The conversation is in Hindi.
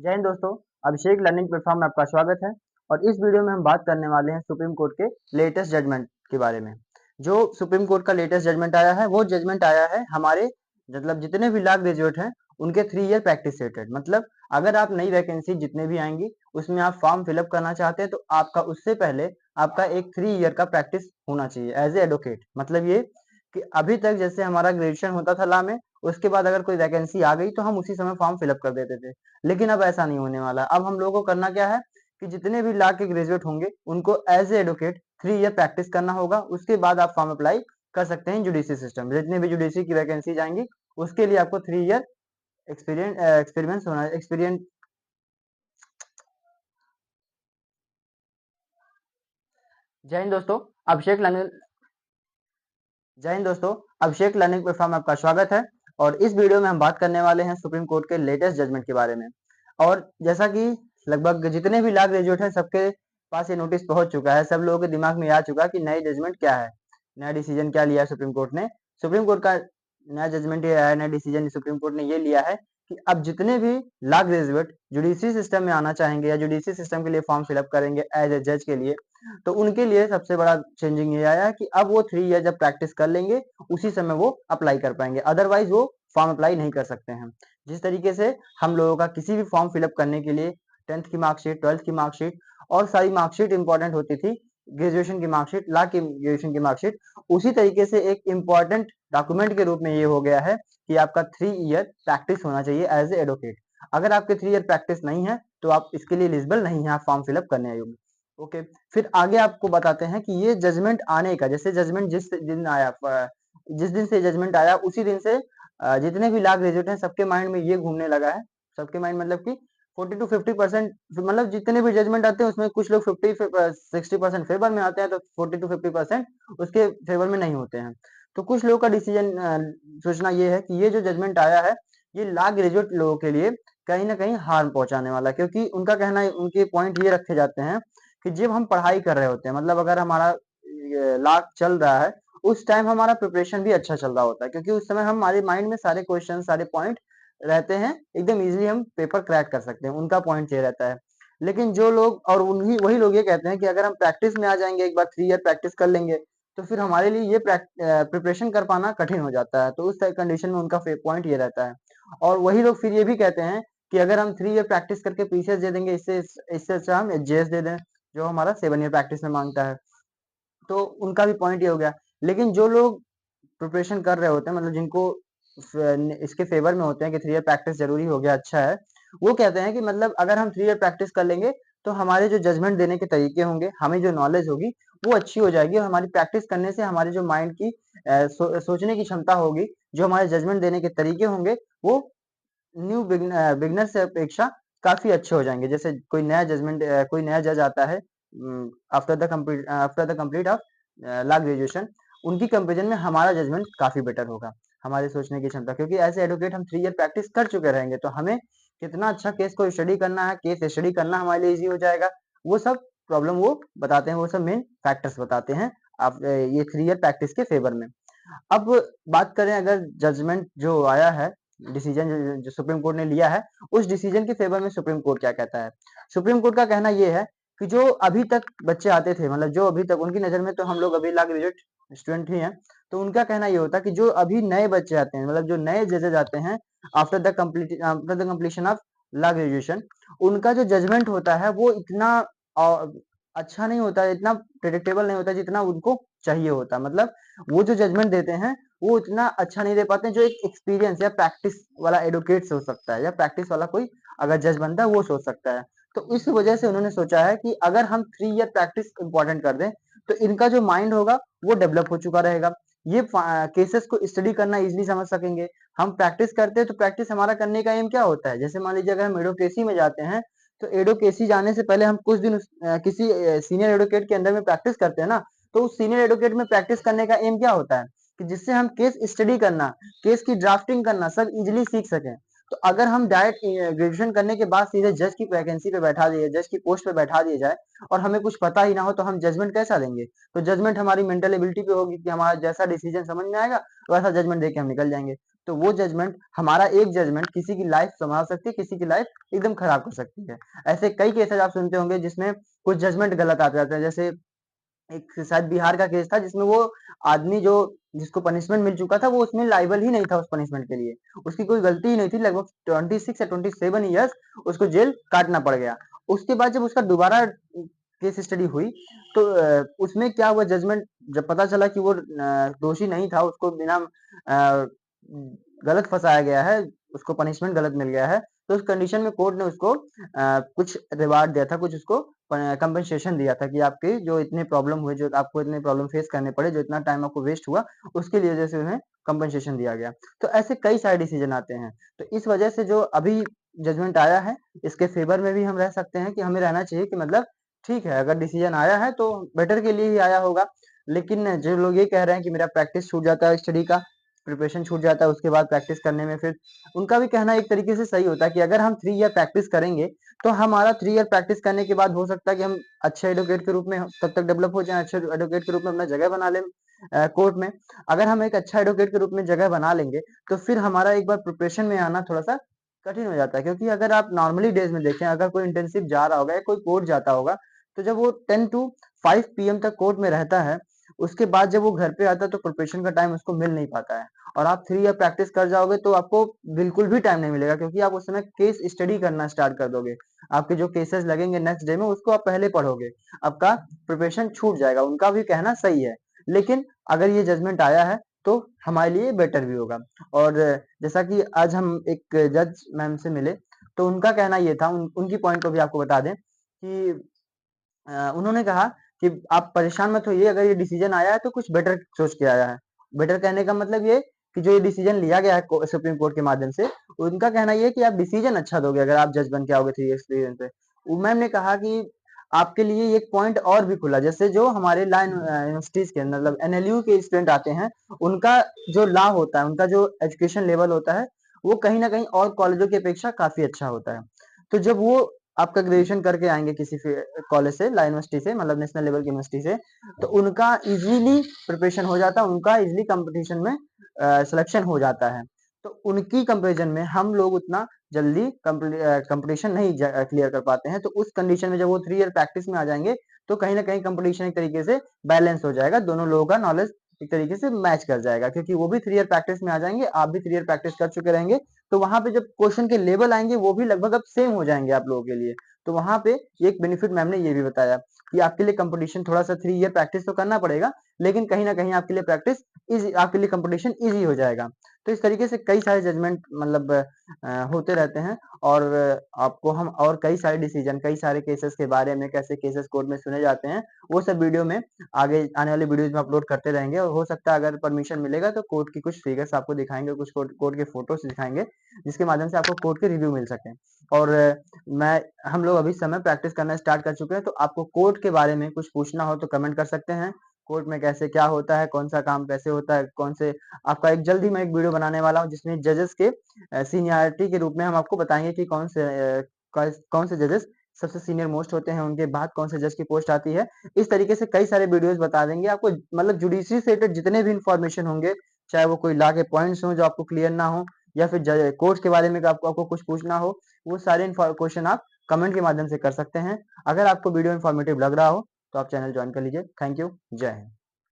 जय हिंद दोस्तों। अभिषेक लर्निंग प्लेटफॉर्म में आपका स्वागत है। और इस वीडियो में हम बात करने वाले हैं सुप्रीम कोर्ट के लेटेस्ट जजमेंट के बारे में। जो सुप्रीम कोर्ट का लेटेस्ट जजमेंट आया है वो जजमेंट आया है हमारे मतलब जितने भी लॉ ग्रेजुएट हैं उनके 3 ईयर प्रैक्टिस रेटेड। मतलब अगर आप नई वैकेंसी जितने भी आएंगी उसमें आप फॉर्म फिलअप करना चाहते हैं तो आपका उससे पहले आपका एक 3 ईयर का प्रैक्टिस होना चाहिए एज ए एडवोकेट। मतलब ये कि अभी तक जैसे हमारा ग्रेजुएशन होता था लॉ में, उसके बाद अगर कोई वैकेंसी आ गई तो हम उसी समय फॉर्म फिलअप कर देते थे। लेकिन अब ऐसा नहीं होने वाला। अब हम लोगों को करना क्या है कि जितने भी लॉ के ग्रेजुएट होंगे उनको as a advocate 3 year practice करना होगा। उसके बाद आप फॉर्म अप्लाई कर सकते हैं जुडिशरी सिस्टम। जितने भी जुडिशरी की वैकेंसी जाएंगी उसके लिए आपको 3 ईयर एक्सपीरियंस होना एक्सपीरियंस। जय हिंद दोस्तों। अभिषेक लर्निंग जय हिंद दोस्तों। अभिषेक लर्निंग प्लेटफॉर्म में आपका स्वागत है। और इस वीडियो में हम बात करने वाले हैं सुप्रीम कोर्ट के लेटेस्ट जजमेंट के बारे में। और जैसा कि लगभग जितने भी लॉ ग्रेजुएट हैं सबके पास ये नोटिस पहुंच चुका है, सब लोगों के दिमाग में आ चुका है कि नई जजमेंट क्या है, नया डिसीजन क्या लिया है सुप्रीम कोर्ट ने। सुप्रीम कोर्ट का नया जजमेंट ये है, नया डिसीजन सुप्रीम कोर्ट ने ये लिया है कि अब जितने भी लॉ ग्रेजुएट जुडिशरी सिस्टम में आना चाहेंगे या जुडिशरी सिस्टम के लिए फॉर्म फिलअप करेंगे एज ए जज के लिए, तो उनके लिए सबसे बड़ा चेंजिंग ये आया है कि अब वो 3 ईयर जब प्रैक्टिस कर लेंगे उसी समय वो अप्लाई कर पाएंगे, अदरवाइज वो फॉर्म अप्लाई नहीं कर सकते हैं। जिस तरीके से हम लोगों का किसी भी फॉर्म फिलअप करने के लिए 10th की मार्कशीट, 12th की मार्कशीट और सारी मार्कशीट इंपॉर्टेंट होती थी, ग्रेजुएशन की मार्कशीट, लॉ की ग्रेजुएशन की मार्कशीट, उसी तरीके से एक इंपॉर्टेंट डॉक्यूमेंट के रूप में ये हो गया है कि आपका 3 ईयर प्रैक्टिस होना चाहिए एज ए एडवोकेट। अगर आपके 3 ईयर प्रैक्टिस नहीं है तो आप इसके लिए एलिजिबल नहीं है, आप फॉर्म फिलअप करने आयोगे। ओके, फिर आगे आपको बताते हैं कि ये जजमेंट आने का, जैसे जजमेंट जिस दिन आया, जिस दिन से जजमेंट आया उसी दिन से जितने भी लॉ ग्रेजुएट हैं सबके माइंड में ये घूमने लगा है। सबके माइंड मतलब कि 40 to 50%, मतलब जितने भी जजमेंट आते हैं उसमें कुछ लोग 50-60% फेवर में आते हैं तो 40 to 50% उसके फेवर में नहीं होते हैं। तो कुछ लोगों का डिसीजन सोचना ये है कि ये जो जजमेंट आया है ये लॉ ग्रेजुएट लोगों के लिए कहीं ना कहीं हार्म पहुंचाने वाला है, क्योंकि उनका कहना है, उनके पॉइंट ये रखे जाते हैं कि जब हम पढ़ाई कर रहे होते हैं, मतलब अगर हमारा लॉ चल रहा है उस टाइम हमारा प्रिपरेशन भी अच्छा चल रहा होता है, क्योंकि उस समय हमारे माइंड में सारे क्वेश्चन, सारे पॉइंट रहते हैं, एकदम इजीली हम पेपर क्रैक कर सकते हैं, उनका पॉइंट ये रहता है। लेकिन जो लोग, और उन्हीं वही लोग ये कहते हैं कि अगर हम प्रैक्टिस में आ जाएंगे, एक बार 3 ईयर प्रैक्टिस कर लेंगे तो फिर हमारे लिए ये प्रिपरेशन कर पाना कठिन हो जाता है। तो उस कंडीशन में उनका पॉइंट ये रहता है। और वही लोग फिर ये भी कहते हैं कि अगर हम 3 ईयर प्रैक्टिस करके पीसीएस दे देंगे, इससे इससे अच्छा हम एचजेएस दे दें जो हमारा 7 ईयर प्रैक्टिस में मांगता है। तो उनका भी पॉइंट ये हो गया। लेकिन जो लोग प्रिपरेशन कर रहे होते हैं, मतलब जिनको इसके फेवर में होते हैं कि 3 ईयर प्रैक्टिस जरूरी हो गया, अच्छा है, वो कहते हैं कि मतलब अगर हम 3 ईयर प्रैक्टिस कर लेंगे तो हमारे जो जजमेंट देने के तरीके होंगे, हमें जो नॉलेज होगी वो अच्छी हो जाएगी, और हमारी प्रैक्टिस करने से हमारे जो माइंड की सोचने की क्षमता होगी, जो हमारे जजमेंट देने के तरीके होंगे वो न्यू बिगनर से अपेक्षा काफी अच्छे हो जाएंगे। जैसे कोई नया जज आता है after the complete of law graduation, उनकी कंपेरिजन में हमारा जजमेंट काफी बेटर होगा, हमारे सोचने की क्षमता, क्योंकि एज एडवोकेट हम 3 ईयर प्रैक्टिस कर चुके रहेंगे तो हमें कितना अच्छा केस को स्टडी करना है, केस स्टडी करना हमारे लिए इजी हो जाएगा। वो सब प्रॉब्लम वो बताते हैं, वो सब मेन फैक्टर्स बताते हैं आप ये 3 ईयर प्रैक्टिस के फेवर में। अब बात करें, अगर जजमेंट जो आया है, डिसीजन जो सुप्रीम कोर्ट ने लिया है, उस डिसीजन के फेवर में सुप्रीम कोर्ट क्या कहता है। सुप्रीम कोर्ट का कहना यह है कि जो अभी तक बच्चे आते थे, मतलब जो अभी तक उनकी नजर में तो हम लोग अभी लॉ ग्रेजुएट स्टूडेंट ही हैं, तो उनका कहना ये होता है कि जो अभी नए बच्चे आते हैं, मतलब जो नए जजेज आते हैं after the completion of law graduation, उनका जो जजमेंट होता है वो इतना अच्छा नहीं होता है, इतना प्रेडिक्टेबल नहीं होता जितना उनको चाहिए होता है। मतलब वो जो जजमेंट देते हैं वो इतना अच्छा नहीं दे पाते हैं जो एक एक्सपीरियंस या प्रैक्टिस वाला एडवोकेट सोच सकता है, या प्रैक्टिस वाला कोई अगर जज बनता है वो सोच सकता है। तो इस वजह से उन्होंने सोचा है कि अगर हम 3 ईयर प्रैक्टिस इंपॉर्टेंट कर दें तो इनका जो माइंड होगा वो डेवलप हो चुका रहेगा, ये केसेस को स्टडी करना इजीली समझ सकेंगे। हम प्रैक्टिस करते हैं तो प्रैक्टिस हमारा करने का एम क्या होता है, जैसे मान लीजिए अगर हम एडवोकेसी में जाते हैं तो एडवोकेसी जाने से पहले हम कुछ दिन किसी सीनियर एडवोकेट के अंदर में प्रैक्टिस करते हैं ना। तो उस सीनियर एडवोकेट में प्रैक्टिस करने का एम क्या होता है कि जिससे हम केस स्टडी करना, केस की ड्राफ्टिंग करना सब इजीली सीख सकें। तो अगर हम डायरेक्ट ग्रेजुएशन करने के बाद सीधे जज की वैकेंसी पे बैठा दिए, जज की पोस्ट पे बैठा दिए जाए और हमें कुछ पता ही ना हो, तो हम जजमेंट कैसा देंगे। तो जजमेंट हमारी मेंटल एबिलिटी पे होगी कि हमारा जैसा डिसीजन समझ में आएगा वैसा जजमेंट दे के हम निकल जाएंगे। तो वो जजमेंट, हमारा एक जजमेंट किसी की लाइफ संभाल सकती है, किसी की लाइफ एकदम खराब कर सकती है। ऐसे कई केसेस आप सुनते होंगे जिसमें कुछ जजमेंट गलत आ जाते हैं। जैसे एक शायद बिहार का केस था जिसमें वो आदमी जो जिसको पनिशमेंट मिल चुका था वो उसमें लायबल ही नहीं था उस पनिशमेंट के लिए, उसकी कोई गलती ही नहीं थी। लगभग 26 या 27 ईयर्स उसको जेल काटना पड़ गया। उसके बाद जब उसका दोबारा केस स्टडी हुई तो उसमें क्या हुआ, जजमेंट जब पता चला कि वो दोषी नहीं था, उसको बिना गलत फंसाया गया है, उसको पनिशमेंट गलत मिल गया है, तो उस कंडीशन में कोर्ट ने उसको कुछ रिवार्ड दिया था, कुछ उसको कंपनसेशन दिया था कि आपके जो इतने प्रॉब्लम हुए, जो आपको इतने प्रॉब्लम फेस करने पड़े, जो इतना टाइम आपको वेस्ट हुआ, उसके लिए जैसे उन्हें कंपनसेशन दिया गया। तो ऐसे कई सारे डिसीजन आते हैं। तो इस वजह से जो अभी जजमेंट आया है, इसके फेवर में भी हम रह सकते हैं कि हमें रहना चाहिए कि मतलब ठीक है, अगर डिसीजन आया है तो बेटर के लिए ही आया होगा। लेकिन जो लोग ये कह रहे हैं कि मेरा प्रैक्टिस छूट जाता है, स्टडी का प्रिपरेशन छूट जाता है, उसके बाद प्रैक्टिस करने में फिर उनका भी कहना एक तरीके से सही होता है कि अगर हम 3 ईयर प्रैक्टिस करेंगे तो हमारा 3 ईयर प्रैक्टिस करने के बाद हो सकता है कि हम अच्छे एडवोकेट के रूप में तब तक डेवलप हो जाएं, अच्छे एडवोकेट के रूप में अपना जगह बना लें कोर्ट में। अगर हम एक अच्छा एडवोकेट के रूप में जगह बना लेंगे तो फिर हमारा एक बार प्रिपरेशन में आना थोड़ा सा कठिन हो जाता है। क्योंकि अगर आप नॉर्मली डेज में देखें, अगर कोई इंटर्नशिप जा रहा होगा या कोई कोर्ट जाता होगा, तो जब वो 10 टू 5 पीएम तक कोर्ट में रहता है, उसके बाद जब वो घर पे आता है तो प्रिपरेशन का टाइम उसको मिल नहीं पाता है। और आप 3 ईयर प्रैक्टिस कर जाओगे तो आपको बिल्कुल भी टाइम नहीं मिलेगा, क्योंकि आप उस समय केस स्टडी करना स्टार्ट कर दोगे। आपके जो केसेस लगेंगे नेक्स्ट डे में उसको आप पहले पढ़ोगे, आपका प्रिपरेशन छूट जाएगा। उनका भी कहना सही है, लेकिन अगर ये जजमेंट आया है तो हमारे लिए बेटर भी होगा। और जैसा कि आज हम एक जज मैम से मिले तो उनका कहना ये था, उनकी पॉइंट को भी आपको बता दें कि उन्होंने कहा कि आप परेशान मत होइए, अगर ये डिसीजन आया है तो कुछ बेटर सोच के आया है। बेटर कहने का मतलब ये कि जो ये डिसीजन लिया गया है सुप्रीम कोर्ट के माध्यम से, उनका कहना ये है कि आप डिसीजन अच्छा दोगे अगर आप जज बन के आओगे 3 एक्सपीरियंस पे। मैम ने कहा कि आपके लिए एक पॉइंट और भी खुला, जैसे जो हमारे लॉ यूनिवर्सिटीज के मतलब एनएलयू के स्टूडेंट आते हैं, उनका जो लॉ होता है, उनका जो एजुकेशन लेवल होता है, वो कहीं ना कहीं और कॉलेजों की अपेक्षा काफी अच्छा होता है। तो जब वो आपका ग्रेजुएशन करके आएंगे किसी कॉलेज से, ला यूनिवर्सिटी से, मतलब नेशनल लेवल की यूनिवर्सिटी से, तो उनका इजीली प्रिपरेशन हो जाता है, उनका इजीली कंपटीशन में सिलेक्शन हो जाता है। तो उनकी कंपैरिजन में हम लोग उतना जल्दी कंपटीशन नहीं क्लियर कर पाते हैं। तो उस कंडीशन में जब वो 3 ईयर प्रैक्टिस में आ जाएंगे तो कहीं ना कहीं कंपटीशन एक तरीके से बैलेंस हो जाएगा, दोनों लोगों का नॉलेज एक तरीके से मैच कर जाएगा, क्योंकि वो भी 3 ईयर प्रैक्टिस में आ जाएंगे, आप भी 3 ईयर प्रैक्टिस कर चुके रहेंगे। तो वहां पे जब क्वेश्चन के लेवल आएंगे वो भी लगभग अब सेम हो जाएंगे आप लोगों के लिए। तो वहां पे एक बेनिफिट मैम ने ये भी बताया कि आपके लिए कंपटीशन थोड़ा सा 3 ईयर प्रैक्टिस तो करना पड़ेगा, लेकिन कहीं ना कहीं आपके लिए प्रैक्टिस इजी, आपके लिए कंपटीशन इजी हो जाएगा। तो इस तरीके से कई सारे जजमेंट मतलब होते रहते हैं। और आपको हम और कई सारे डिसीजन, कई सारे केसेस के बारे में, कैसे केसेस कोर्ट में सुने जाते हैं, वो सब वीडियो में आगे आने वाले वीडियोज में अपलोड करते रहेंगे। और हो सकता है अगर परमिशन मिलेगा तो कोर्ट की कुछ फिगर्स आपको दिखाएंगे, कुछ कोर्ट के फोटोज दिखाएंगे, जिसके माध्यम से आपको कोर्ट के रिव्यू मिल सके। और मैं हम लोग अभी समय प्रैक्टिस करना स्टार्ट कर चुके हैं। तो आपको कोर्ट के बारे में कुछ पूछना हो तो कमेंट कर सकते हैं, कोर्ट में कैसे क्या होता है, कौन सा काम कैसे होता है, कौन से आपका एक जल्द ही मैं एक वीडियो बनाने वाला हूँ जिसमें जजेस के सीनियरिटी के रूप में हम आपको बताएंगे कि कौन से जजेस सबसे सीनियर मोस्ट होते हैं, उनके बाद कौन से जज की पोस्ट आती है। इस तरीके से कई सारे वीडियोस बता देंगे आपको, मतलब जुडिशरी से रिलेटेड जितने भी इंफॉर्मेशन होंगे, चाहे वो कोई लॉ के पॉइंट्स हो जो आपको क्लियर ना हो, या फिर कोर्ट के बारे में आपको कुछ पूछना हो, वो सारे क्वेश्चन आप कमेंट के माध्यम से कर सकते हैं। अगर आपको वीडियो इन्फॉर्मेटिव लग रहा हो तो आप चैनल ज्वाइन कर लीजिए। Thank you. जय हिंद।